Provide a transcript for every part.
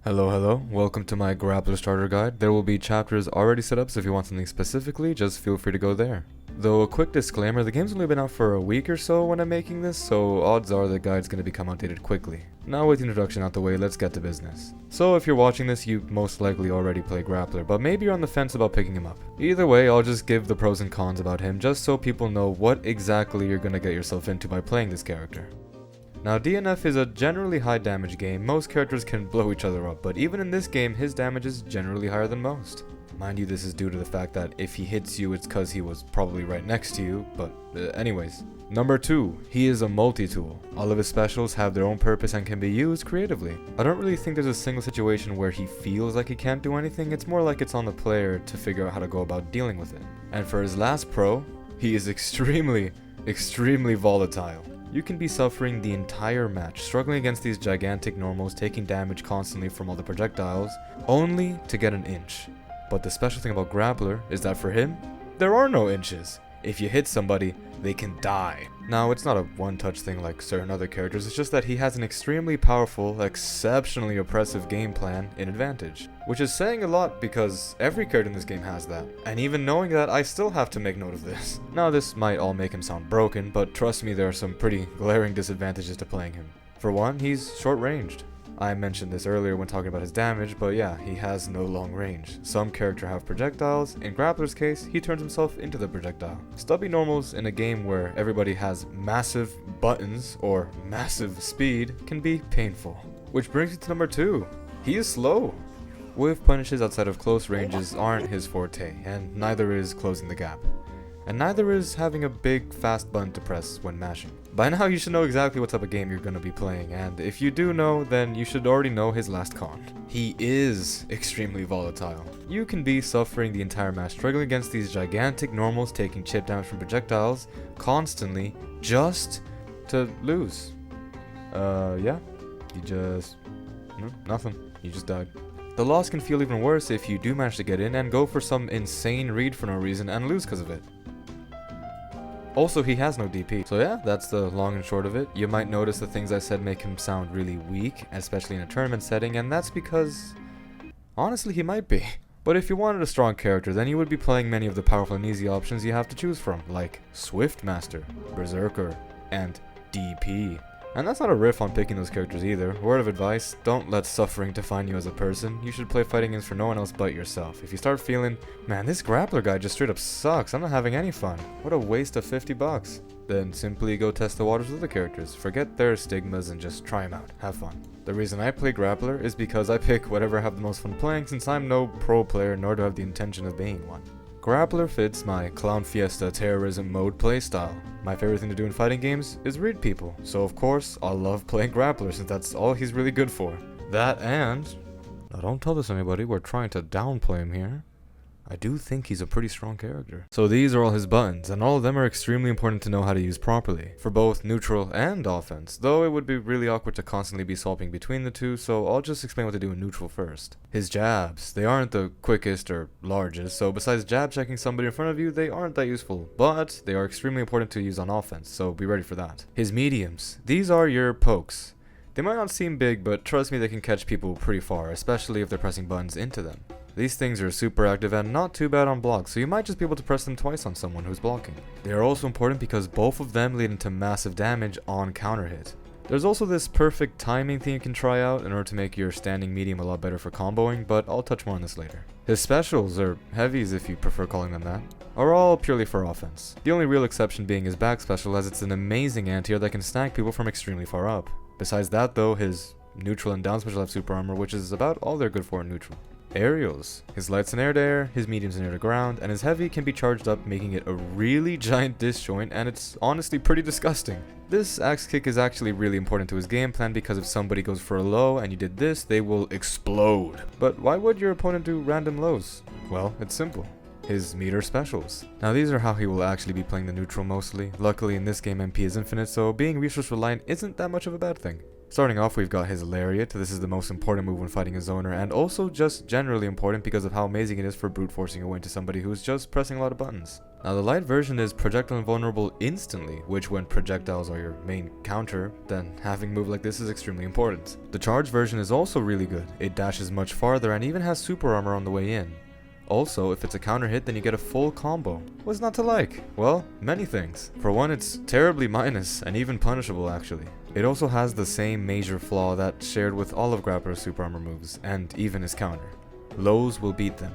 Hello, welcome to my Grappler starter guide. There will be chapters already set up, so if you want something specifically, just feel free to go there. Though a quick disclaimer, the game's only been out for a week or so when I'm making this, so odds are the guide's gonna become outdated quickly. Now with the introduction out the way, let's get to business. So if you're watching this, you most likely already play Grappler, but maybe you're on the fence about picking him up. Either way, I'll just give the pros and cons about him, just so people know what exactly you're gonna get yourself into by playing this character. Now DNF is a generally high damage game. Most characters can blow each other up, but even in this game his damage is generally higher than most. Mind you, this is due to the fact that if he hits you it's cause he was probably right next to you, but anyways. Number 2, he is a multi-tool. All of his specials have their own purpose and can be used creatively. I don't really think there's a single situation where he feels like he can't do anything, it's more like it's on the player to figure out how to go about dealing with it. And for his last pro, he is extremely volatile. You can be suffering the entire match, struggling against these gigantic normals, taking damage constantly from all the projectiles, only to get an inch. But the special thing about Grappler is that for him, there are no inches. If you hit somebody, they can die. Now, it's not a one-touch thing like certain other characters, it's just that he has an extremely powerful, exceptionally oppressive game plan in advantage. Which is saying a lot because every character in this game has that. And even knowing that, I still have to make note of this. Now, this might all make him sound broken, but trust me, there are some pretty glaring disadvantages to playing him. For one, he's short-ranged. I mentioned this earlier when talking about his damage, but yeah, he has no long range. Some characters have projectiles. In Grappler's case, he turns himself into the projectile. Stubby normals in a game where everybody has massive buttons or massive speed can be painful. Which brings me to number 2. He is slow. Whiff punishes outside of close ranges aren't his forte, and neither is closing the gap. And neither is having a big fast button to press when mashing. By now you should know exactly what type of game you're going to be playing, and if you do know, then you should already know his last con. He is extremely volatile. You can be suffering the entire match, struggling against these gigantic normals, taking chip damage from projectiles, constantly, just to lose. Yeah, you just... nothing. You just died. The loss can feel even worse if you do manage to get in and go for some insane read for no reason and lose because of it. Also, he has no DP. So yeah, that's the long and short of it. You might notice the things I said make him sound really weak, especially in a tournament setting, and that's because... honestly, he might be. But if you wanted a strong character, then you would be playing many of the powerful and easy options you have to choose from, like Swiftmaster, Berserker, and DP. And that's not a riff on picking those characters either. Word of advice, don't let suffering define you as a person. You should play fighting games for no one else but yourself. If you start feeling, man, this Grappler guy just straight up sucks, I'm not having any fun, what a waste of $50, then simply go test the waters with other characters. Forget their stigmas and just try them out. Have fun. The reason I play Grappler is because I pick whatever I have the most fun playing, since I'm no pro player nor do I have the intention of being one. Grappler fits my Clown Fiesta terrorism mode playstyle. My favorite thing to do in fighting games is read people, so of course I'll love playing Grappler since that's all he's really good for. That and... now don't tell this to anybody, we're trying to downplay him here. I do think he's a pretty strong character. So these are all his buttons, and all of them are extremely important to know how to use properly, for both neutral and offense, though it would be really awkward to constantly be swapping between the two, so I'll just explain what to do in neutral first. His jabs, they aren't the quickest or largest, so besides jab checking somebody in front of you, they aren't that useful, but they are extremely important to use on offense, so be ready for that. His mediums, these are your pokes. They might not seem big, but trust me, they can catch people pretty far, especially if they're pressing buttons into them. These things are super active and not too bad on blocks, so you might just be able to press them twice on someone who's blocking. They are also important because both of them lead into massive damage on counter hit. There's also this perfect timing thing you can try out in order to make your standing medium a lot better for comboing, but I'll touch more on this later. His specials, or heavies if you prefer calling them that, are all purely for offense. The only real exception being his back special, as it's an amazing anti-air that can snag people from extremely far up. Besides that though, his neutral and down special have super armor, which is about all they're good for in neutral. Aerials. His light's an air to air, his medium's an air to ground, and his heavy can be charged up, making it a really giant disjoint, and it's honestly pretty disgusting. This axe kick is actually really important to his game plan because if somebody goes for a low and you did this, they will explode. But why would your opponent do random lows? Well, it's simple. His meter specials. Now these are how he will actually be playing the neutral mostly. Luckily in this game MP is infinite, so being resource reliant isn't that much of a bad thing. Starting off, we've got his Lariat. This is the most important move when fighting a zoner, and also just generally important because of how amazing it is for brute forcing away into somebody who's just pressing a lot of buttons. Now the light version is projectile invulnerable instantly, which when projectiles are your main counter, then having a move like this is extremely important. The charge version is also really good. It dashes much farther and even has super armor on the way in. Also, if it's a counter hit, then you get a full combo. What's not to like? Well, many things. For one, it's terribly minus, and even punishable actually. It also has the same major flaw that's shared with all of Grappler's super armor moves, and even his counter. Lows will beat them.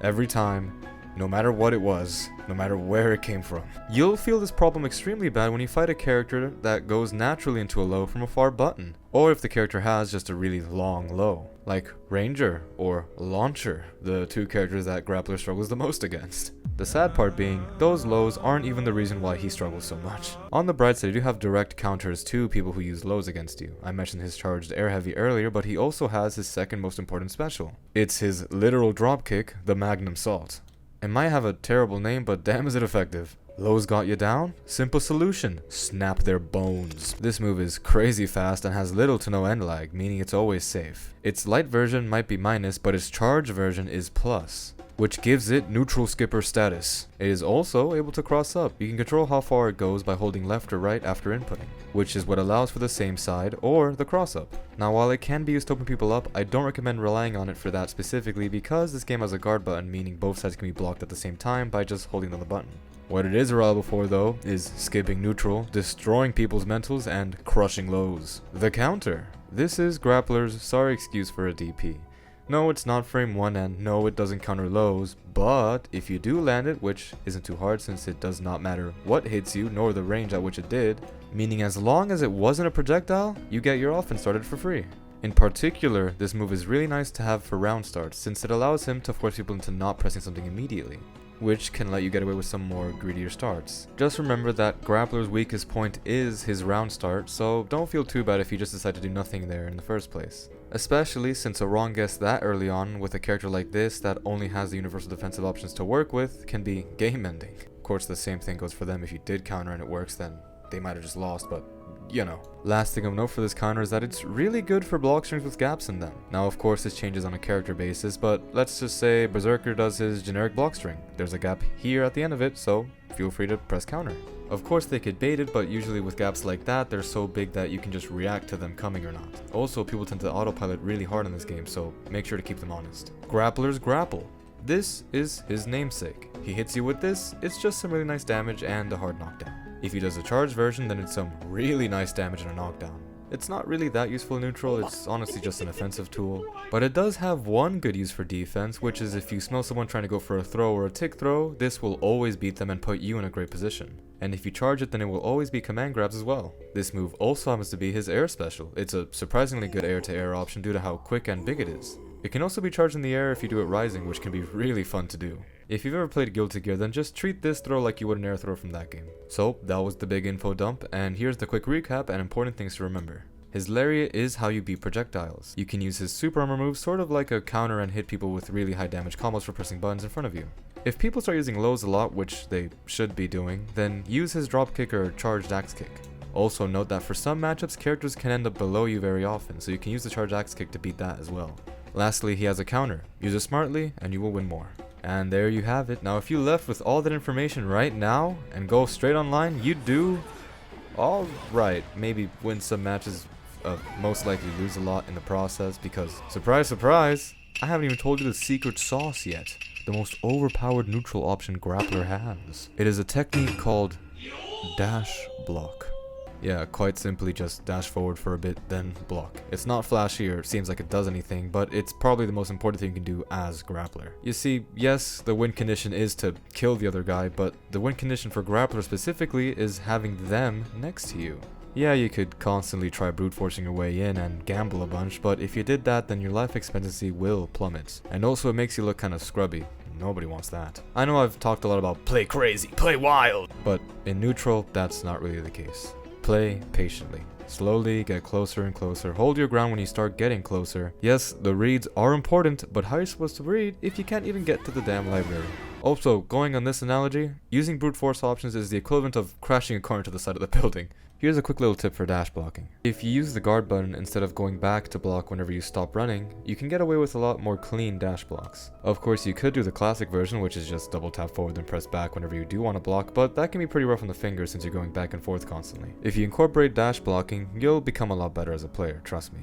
Every time, no matter what it was, no matter where it came from. You'll feel this problem extremely bad when you fight a character that goes naturally into a low from a far button, or if the character has just a really long low, like Ranger or Launcher, the two characters that Grappler struggles the most against. The sad part being, those lows aren't even the reason why he struggles so much. On the bright side, you do have direct counters to people who use lows against you. I mentioned his charged air heavy earlier, but he also has his second most important special. It's his literal dropkick, the Magnum Salt. It might have a terrible name, but damn is it effective. Lows got you down? Simple solution. Snap their bones. This move is crazy fast and has little to no end lag, meaning it's always safe. Its light version might be minus, but its charge version is plus, which gives it neutral skipper status. It is also able to cross up. You can control how far it goes by holding left or right after inputting, which is what allows for the same side or the cross up. Now while it can be used to open people up, I don't recommend relying on it for that specifically because this game has a guard button, meaning both sides can be blocked at the same time by just holding down the button. What it is reliable for though is skipping neutral, destroying people's mentals, and crushing lows. The counter. This is Grappler's sorry excuse for a DP. No, it's not frame 1 and no, it doesn't counter lows, but if you do land it, which isn't too hard since it does not matter what hits you nor the range at which it did, meaning as long as it wasn't a projectile, you get your offense started for free. In particular, this move is really nice to have for round starts since it allows him to force people into not pressing something immediately, which can let you get away with some more greedier starts. Just remember that Grappler's weakest point is his round start, so don't feel too bad if you just decide to do nothing there in the first place. Especially since a wrong guess that early on with a character like this that only has the universal defensive options to work with can be game ending. Of course the same thing goes for them. If you did counter and it works, then they might have just lost, but you know. Last thing of note for this counter is that it's really good for Blockstrings with gaps in them. Now of course this changes on a character basis, but let's just say Berserker does his generic Blockstring. There's a gap here at the end of it, so feel free to press counter. Of course they could bait it, but usually with gaps like that, they're so big that you can just react to them coming or not. Also, people tend to autopilot really hard in this game, so make sure to keep them honest. Grappler's Grapple. This is his namesake. He hits you with this, it's just some really nice damage and a hard knockdown. If he does a charged version, then it's some really nice damage and a knockdown. It's not really that useful in neutral, it's honestly just an offensive tool. But it does have one good use for defense, which is if you smell someone trying to go for a throw or a tick throw, this will always beat them and put you in a great position. And if you charge it, then it will always be command grabs as well. This move also happens to be his air special. It's a surprisingly good air-to-air option due to how quick and big it is. It can also be charged in the air if you do it rising, which can be really fun to do. If you've ever played Guilty Gear, then just treat this throw like you would an air throw from that game. So that was the big info dump, and here's the quick recap and important things to remember. His Lariat is how you beat projectiles. You can use his super armor move sort of like a counter and hit people with really high damage combos for pressing buttons in front of you. If people start using lows a lot, which they should be doing, then use his dropkick or charged axe kick. Also note that for some matchups, characters can end up below you very often, so you can use the charged axe kick to beat that as well. Lastly, he has a counter. Use it smartly and you will win more. And there you have it. Now if you left with all that information right now and go straight online, you'd do alright. Maybe win some matches, most likely lose a lot in the process because, surprise surprise, I haven't even told you the secret sauce yet. The most overpowered neutral option Grappler has. It is a technique called dash block. Yeah, quite simply just dash forward for a bit, then block. It's not flashy or seems like it does anything, but it's probably the most important thing you can do as Grappler. You see, yes, the win condition is to kill the other guy, but the win condition for Grappler specifically is having them next to you. Yeah, you could constantly try brute forcing your way in and gamble a bunch, but if you did that, then your life expectancy will plummet. And also it makes you look kind of scrubby. Nobody wants that. I know I've talked a lot about play crazy, play wild, but in neutral, that's not really the case. Play patiently. Slowly get closer and closer. Hold your ground when you start getting closer. Yes, the reads are important, but how are you supposed to read if you can't even get to the damn library? Also, going on this analogy, using brute force options is the equivalent of crashing a car into the side of the building. Here's a quick little tip for dash blocking. If you use the guard button instead of going back to block whenever you stop running, you can get away with a lot more clean dash blocks. Of course, you could do the classic version, which is just double tap forward and press back whenever you do want to block, but that can be pretty rough on the fingers since you're going back and forth constantly. If you incorporate dash blocking, you'll become a lot better as a player, trust me.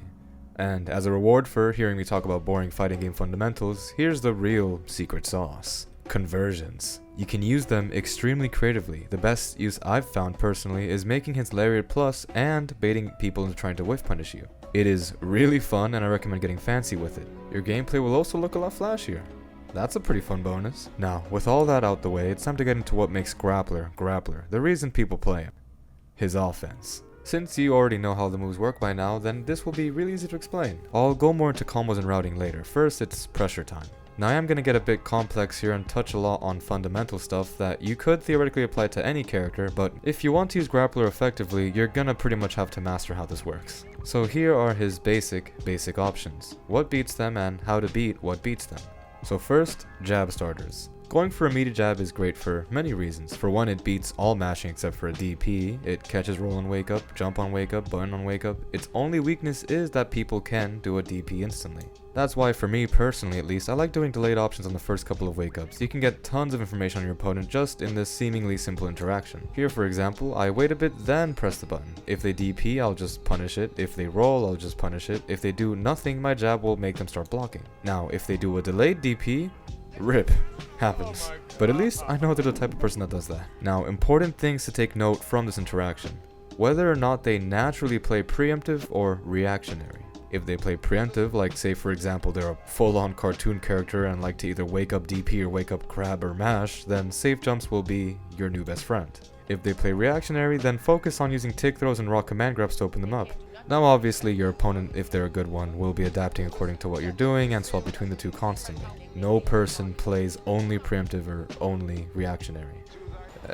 And as a reward for hearing me talk about boring fighting game fundamentals, here's the real secret sauce. Conversions. You can use them extremely creatively. The best use I've found personally is making his Lariat Plus and baiting people into trying to whiff punish you. It is really fun and I recommend getting fancy with it. Your gameplay will also look a lot flashier. That's a pretty fun bonus. Now, with all that out the way, it's time to get into what makes Grappler, the reason people play him. His offense. Since you already know how the moves work by now, then this will be really easy to explain. I'll go more into combos and routing later. First, it's pressure time. Now I am going to get a bit complex here and touch a lot on fundamental stuff that you could theoretically apply to any character, but if you want to use Grappler effectively, you're gonna pretty much have to master how this works. So here are his basic options. What beats them and how to beat what beats them. So first, jab starters. Going for a meaty jab is great for many reasons. For one, it beats all mashing except for a DP. It catches roll on wake up, jump on wake up, button on wake up. Its only weakness is that people can do a DP instantly. That's why for me personally at least, I like doing delayed options on the first couple of wake ups. You can get tons of information on your opponent just in this seemingly simple interaction. Here for example, I wait a bit then press the button. If they DP, I'll just punish it. If they roll, I'll just punish it. If they do nothing, my jab will make them start blocking. Now, if they do a delayed DP, rip. Happens. But at least I know they're the type of person that does that. Now, important things to take note from this interaction. Whether or not they naturally play preemptive or reactionary. If they play preemptive, like say for example they're a full-on cartoon character and like to either wake up DP or wake up crab or mash, then safe jumps will be your new best friend. If they play reactionary, then focus on using tick throws and raw command grabs to open them up. Now obviously your opponent, if they're a good one, will be adapting according to what you're doing and swap between the two constantly. No person plays only preemptive or only reactionary.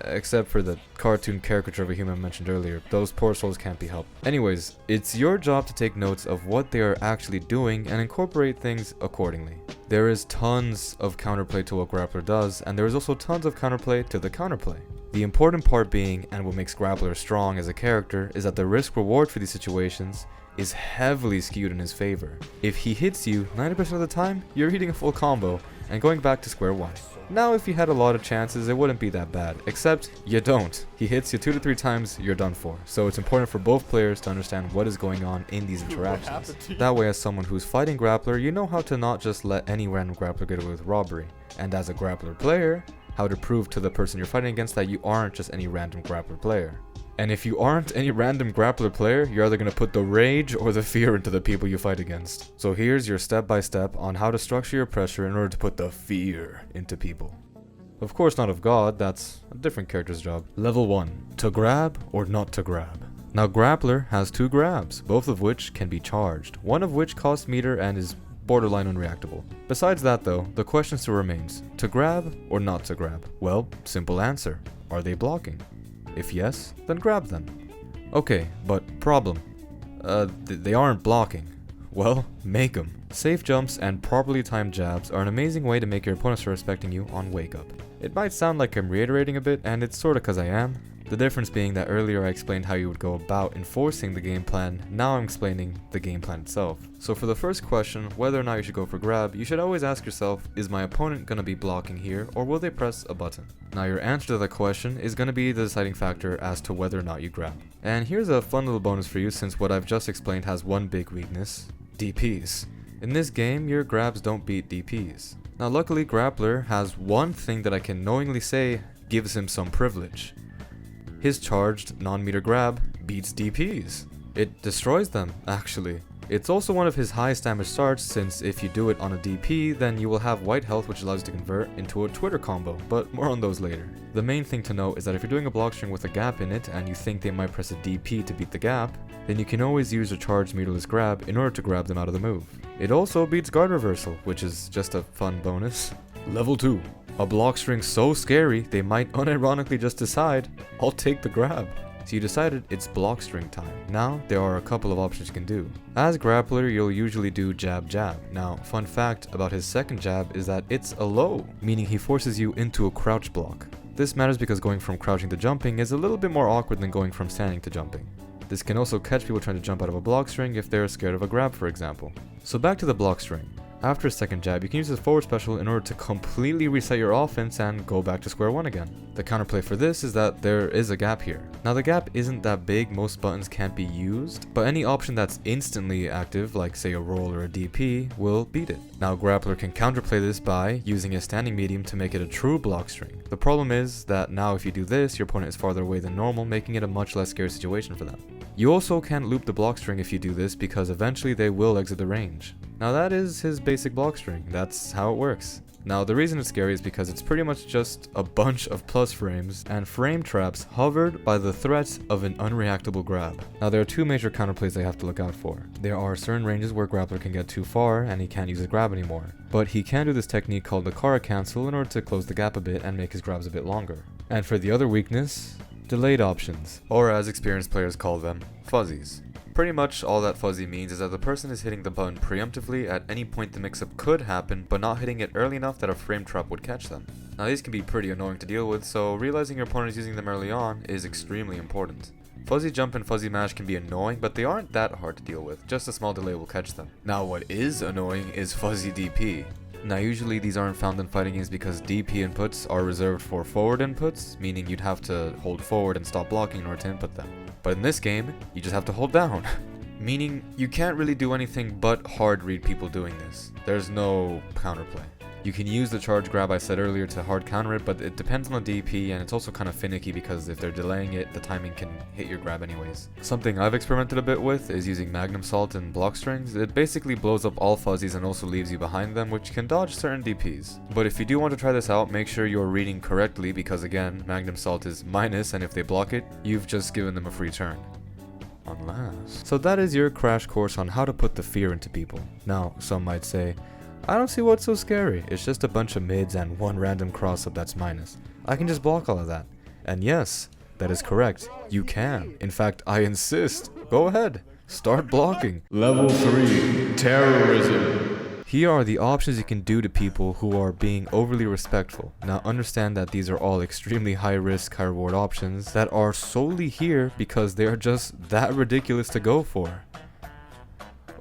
Except for the cartoon caricature of a human mentioned earlier, those poor souls can't be helped. Anyways, it's your job to take notes of what they are actually doing and incorporate things accordingly. There is tons of counterplay to what Grappler does, and there is also tons of counterplay to the counterplay. The important part being, and what makes Grappler strong as a character, is that the risk-reward for these situations is heavily skewed in his favor. If he hits you 90% of the time, you're eating a full combo and going back to square one. Now if you had a lot of chances, it wouldn't be that bad, except you don't. He hits you 2 to 3 times, you're done for. So it's important for both players to understand what is going on in these interactions. That way, as someone who's fighting Grappler, you know how to not just let any random Grappler get away with robbery. And as a Grappler player, how to prove to the person you're fighting against that you aren't just any random Grappler player. And if you aren't any random Grappler player, you're either going to put the rage or the fear into the people you fight against. So here's your step-by-step on how to structure your pressure in order to put the fear into people. Of course not of God, that's a different character's job. Level 1. To grab or not to grab. Now Grappler has 2 grabs, both of which can be charged, one of which costs meter and is borderline unreactable. Besides that though, the question still remains, to grab or not to grab? Well, simple answer, are they blocking? If yes, then grab them. Okay, but problem. They aren't blocking. Well, make them. Safe jumps and properly timed jabs are an amazing way to make your opponent start respecting you on wake up. It might sound like I'm reiterating a bit, and it's sorta cause I am. The difference being that earlier I explained how you would go about enforcing the game plan, now I'm explaining the game plan itself. So for the first question, whether or not you should go for grab, you should always ask yourself, is my opponent gonna be blocking here, or will they press a button? Now your answer to that question is gonna be the deciding factor as to whether or not you grab. And here's a fun little bonus for you since what I've just explained has one big weakness, DPs. In this game, your grabs don't beat DPs. Now luckily Grappler has one thing that I can knowingly say gives him some privilege. His charged non-meter grab beats DPs. It destroys them, actually. It's also one of his highest damage starts since if you do it on a DP, then you will have white health which allows you to convert into a Twitter combo, but more on those later. The main thing to note is that if you're doing a block string with a gap in it and you think they might press a DP to beat the gap, then you can always use a charged meterless grab in order to grab them out of the move. It also beats guard reversal, which is just a fun bonus. Level 2. A block string so scary, they might unironically just decide, I'll take the grab. So you decided it's Blockstring time. Now, there are a couple of options you can do. As Grappler, you'll usually do jab jab. Now, fun fact about his second jab is that it's a low, meaning he forces you into a crouch block. This matters because going from crouching to jumping is a little bit more awkward than going from standing to jumping. This can also catch people trying to jump out of a block string if they're scared of a grab, for example. So back to the block string. After a second jab, you can use his forward special in order to completely reset your offense and go back to square one again. The counterplay for this is that there is a gap here. Now the gap isn't that big, most buttons can't be used, but any option that's instantly active, like say a roll or a DP, will beat it. Now Grappler can counterplay this by using a standing medium to make it a true block string. The problem is that now if you do this, your opponent is farther away than normal, making it a much less scary situation for them. You also can't loop the block string if you do this because eventually they will exit the range. Now that is his basic block string, that's how it works. Now the reason it's scary is because it's pretty much just a bunch of plus frames and frame traps hovered by the threat of an unreactable grab. Now there are two major counterplays they have to look out for. There are certain ranges where Grappler can get too far and he can't use his grab anymore. But he can do this technique called the Kara cancel in order to close the gap a bit and make his grabs a bit longer. And for the other weakness, delayed options, or as experienced players call them, fuzzies. Pretty much all that fuzzy means is that the person is hitting the button preemptively at any point the mix-up could happen, but not hitting it early enough that a frame trap would catch them. Now these can be pretty annoying to deal with, so realizing your opponent is using them early on is extremely important. Fuzzy jump and fuzzy mash can be annoying, but they aren't that hard to deal with, just a small delay will catch them. Now what is annoying is fuzzy DP. Now usually these aren't found in fighting games because DP inputs are reserved for forward inputs, meaning you'd have to hold forward and stop blocking in order to input them. But in this game, you just have to hold down. Meaning, you can't really do anything but hard read people doing this. There's no counterplay. You can use the charge grab I said earlier to hard counter it, but it depends on the DP and it's also kind of finicky because if they're delaying it, the timing can hit your grab anyways. Something I've experimented a bit with is using Magnum Salt and Blockstrings. It basically blows up all fuzzies and also leaves you behind them, which can dodge certain DPs. But if you do want to try this out, make sure you're reading correctly because again, Magnum Salt is minus and if they block it, you've just given them a free turn. Unless. So that is your crash course on how to put the fear into people. Now, some might say, I don't see what's so scary, it's just a bunch of mids and one random cross-up that's minus. I can just block all of that. And yes, that is correct, you can. In fact, I insist. Go ahead, start blocking. Level 3, Terrorism. Here are the options you can do to people who are being overly respectful. Now understand that these are all extremely high risk, high reward options that are solely here because they are just that ridiculous to go for.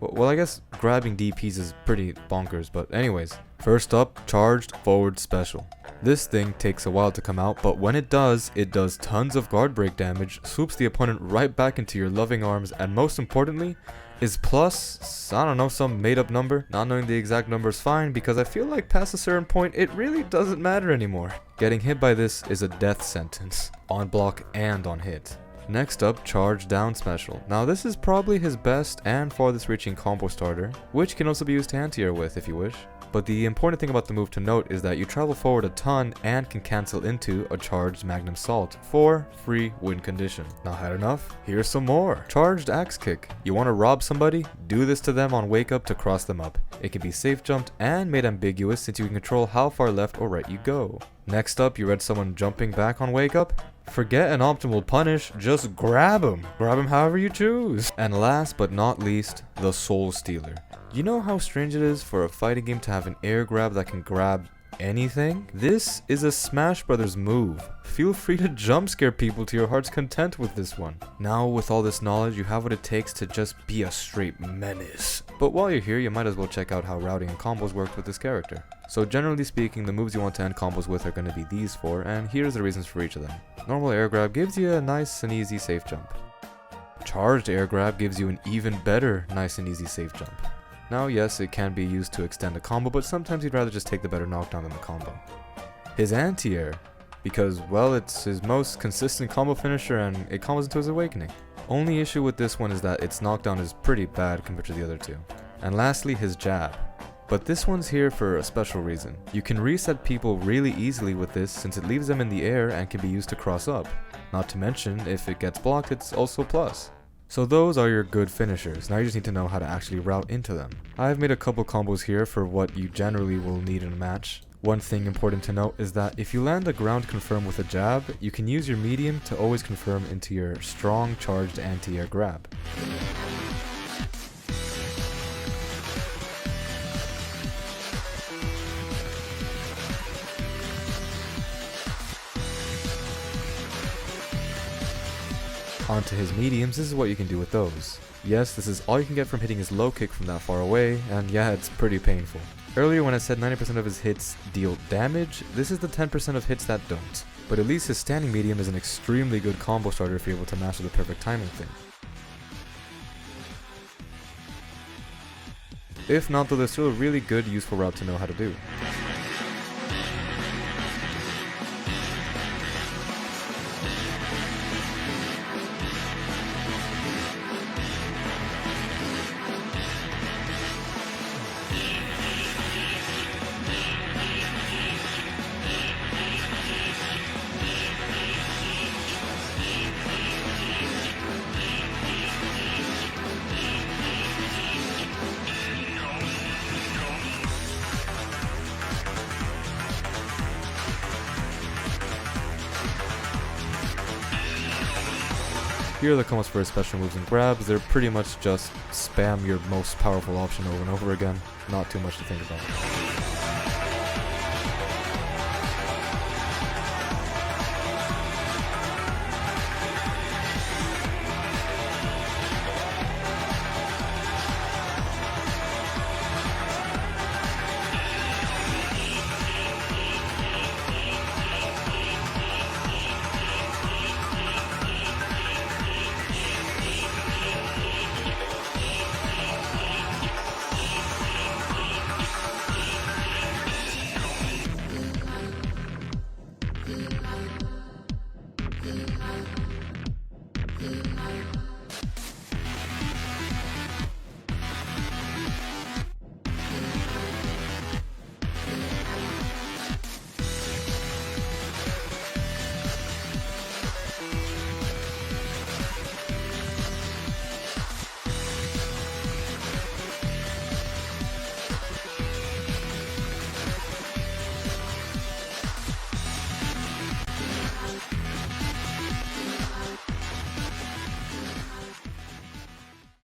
Well, I guess grabbing DPs is pretty bonkers, but anyways. First up, charged forward special. This thing takes a while to come out, but when it does tons of guard break damage, swoops the opponent right back into your loving arms, and most importantly, is plus, I don't know, some made up number. Not knowing the exact number is fine because I feel like past a certain point, it really doesn't matter anymore. Getting hit by this is a death sentence, on block and on hit. Next up, charge down special. Now this is probably his best and farthest reaching combo starter, which can also be used to anti-air with if you wish. But the important thing about the move to note is that you travel forward a ton and can cancel into a charged Magnum Salt for free win condition. Not had enough? Here's some more. Charged axe kick. You want to rob somebody? Do this to them on wake up to cross them up. It can be safe jumped and made ambiguous since you can control how far left or right you go. Next up, you read someone jumping back on wake up? Forget an optimal punish, just grab him. Grab him however you choose. And last but not least, the Soul Stealer. You know how strange it is for a fighting game to have an air grab that can grab anything? This is a Smash Brothers move. Feel free to jump scare people to your heart's content with this one. Now with all this knowledge, you have what it takes to just be a straight menace. But while you're here, you might as well check out how routing and combos work with this character. So generally speaking, the moves you want to end combos with are going to be these four, and here's the reasons for each of them. Normal air grab gives you a nice and easy safe jump. Charged air grab gives you an even better nice and easy safe jump. Now yes, it can be used to extend a combo, but sometimes you'd rather just take the better knockdown than the combo. His anti-air, because well, it's his most consistent combo finisher and it combos into his awakening. Only issue with this one is that its knockdown is pretty bad compared to the other two. And lastly, his jab. But this one's here for a special reason. You can reset people really easily with this since it leaves them in the air and can be used to cross up. Not to mention, if it gets blocked, it's also plus. So those are your good finishers. Now you just need to know how to actually route into them. I've made a couple combos here for what you generally will need in a match. One thing important to note is that if you land a ground confirm with a jab, you can use your medium to always confirm into your strong charged anti-air grab. Onto his mediums, this is what you can do with those. Yes, this is all you can get from hitting his low kick from that far away, and yeah, it's pretty painful. Earlier when I said 90% of his hits deal damage, this is the 10% of hits that don't. But at least his standing medium is an extremely good combo starter if you're able to master the perfect timing thing. If not though, there's still a really good useful route to know how to do. Here are the combos for his special moves and grabs. They're pretty much just spam your most powerful option over and over again. Not too much to think about.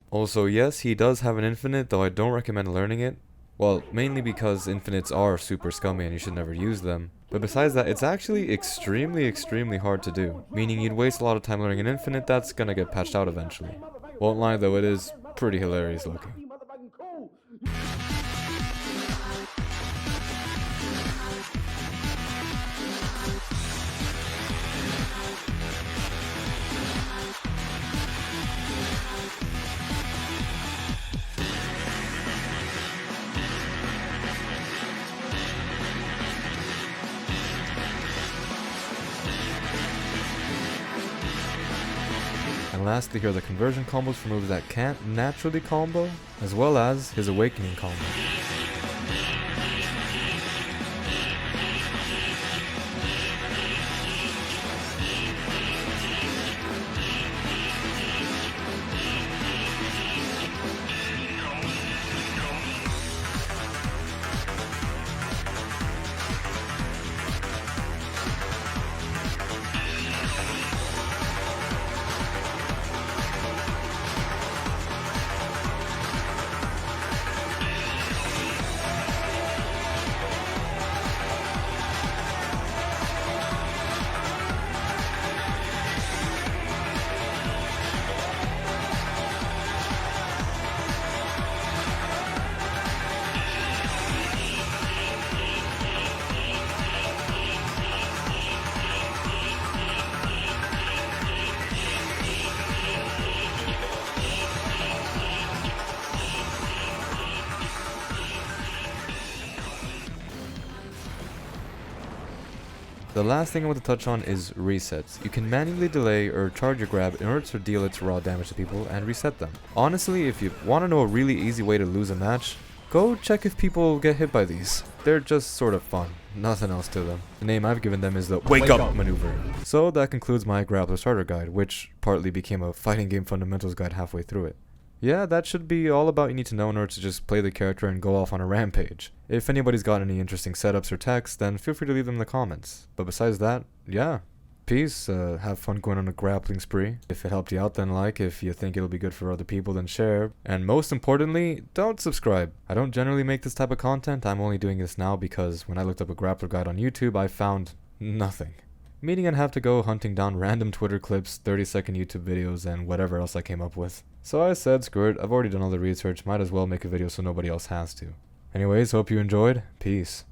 Also, yes, he does have an infinite, though I don't recommend learning it. Well, mainly because infinites are super scummy and you should never use them. But besides that, it's actually extremely hard to do. Meaning you'd waste a lot of time learning an infinite that's gonna get patched out eventually. Won't lie though, it is pretty hilarious looking. And lastly, here are the conversion combos for moves that can't naturally combo, as well as his awakening combo. The last thing I want to touch on is resets. You can manually delay or charge your grab in order to deal its raw damage to people and reset them. Honestly, if you want to know a really easy way to lose a match, go check if people get hit by these. They're just sort of fun, nothing else to them. The name I've given them is the Wake Up Maneuver. So that concludes my Grappler starter guide, which partly became a fighting game fundamentals guide halfway through it. Yeah, that should be all about you need to know in order to just play the character and go off on a rampage. If anybody's got any interesting setups or texts, then feel free to leave them in the comments. But besides that, yeah. Peace, have fun going on a grappling spree. If it helped you out, then like. If you think it'll be good for other people, then share. And most importantly, don't subscribe. I don't generally make this type of content. I'm only doing this now because when I looked up a grappler guide on YouTube, I found nothing. Meaning I'd have to go hunting down random Twitter clips, 30-second YouTube videos, and whatever else I came up with. So I said, screw it, I've already done all the research, might as well make a video so nobody else has to. Anyways, hope you enjoyed. Peace.